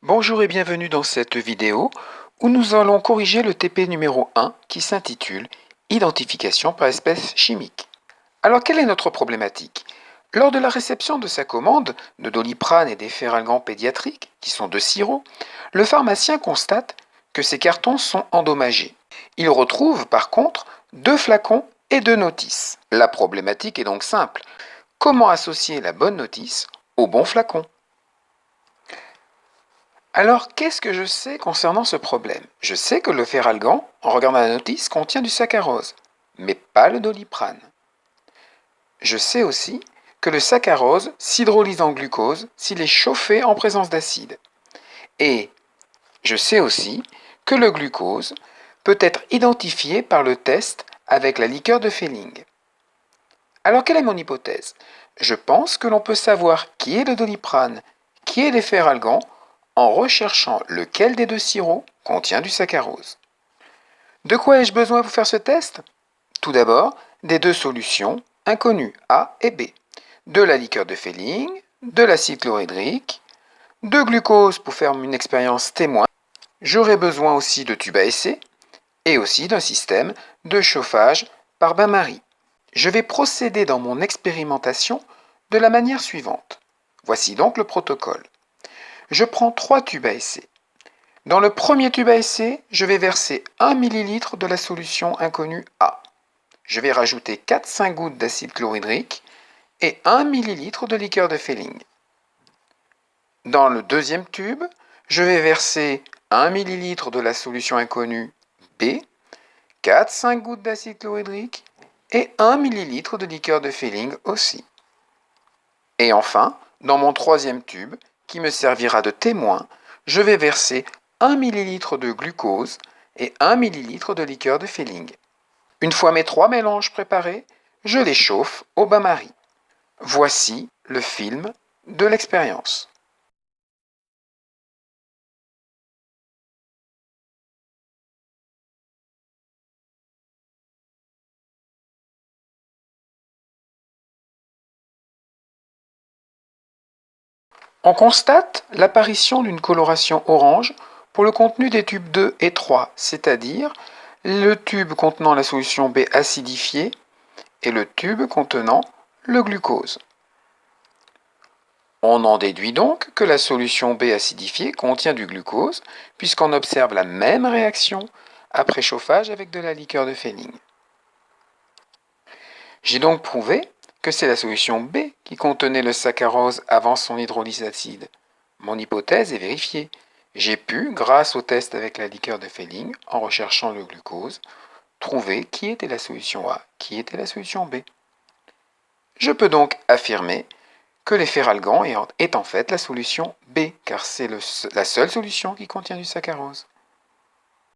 Bonjour et bienvenue dans cette vidéo où nous allons corriger le TP numéro 1 qui s'intitule Identification par espèce chimique. Alors quelle est notre problématique? Lors de la réception de sa commande de Doliprane et d'efferalgan pédiatrique, qui sont deux sirops, le pharmacien constate que ces cartons sont endommagés. Il retrouve par contre deux flacons et deux notices. La problématique est donc simple. Comment associer la bonne notice au bon flacon? Alors, qu'est-ce que je sais concernant ce problème? Je sais que le ferralgan, en regardant la notice, contient du saccharose, mais pas le doliprane. Je sais aussi que le saccharose s'hydrolyse en glucose s'il est chauffé en présence d'acide. Et je sais aussi que le glucose peut être identifié par le test avec la liqueur de Fehling. Alors, quelle est mon hypothèse? Je pense que l'on peut savoir qui est le doliprane, qui est l'efferalgan, en recherchant lequel des deux sirops contient du saccharose. De quoi ai-je besoin pour faire ce test? Tout d'abord, des deux solutions inconnues A et B, de la liqueur de Fehling, de l'acide chlorhydrique, de glucose pour faire une expérience témoin. J'aurai besoin aussi de tubes à essai et aussi d'un système de chauffage par bain-marie. Je vais procéder dans mon expérimentation de la manière suivante. Voici donc le protocole. Je prends 3 tubes à essai. Dans le premier tube à essai, je vais verser 1 ml de la solution inconnue A. Je vais rajouter 4-5 gouttes d'acide chlorhydrique et 1 ml de liqueur de Fehling. Dans le deuxième tube, je vais verser 1 ml de la solution inconnue B, 4-5 gouttes d'acide chlorhydrique et 1 ml de liqueur de Fehling aussi. Et enfin, dans mon troisième tube, qui me servira de témoin, je vais verser 1 ml de glucose et 1 ml de liqueur de Fehling. Une fois mes trois mélanges préparés, je les chauffe au bain-marie. Voici le film de l'expérience. On constate l'apparition d'une coloration orange pour le contenu des tubes 2 et 3, c'est-à-dire le tube contenant la solution B acidifiée et le tube contenant le glucose. On en déduit donc que la solution B acidifiée contient du glucose, puisqu'on observe la même réaction après chauffage avec de la liqueur de Fehling. J'ai donc prouvé que c'est la solution B qui contenait le saccharose avant son hydrolyse acide. Mon hypothèse est vérifiée. J'ai pu, grâce au test avec la liqueur de Fehling, en recherchant le glucose, trouver qui était la solution A, qui était la solution B. Je peux donc affirmer que l'efferalgan est en fait la solution B, car c'est la seule solution qui contient du saccharose.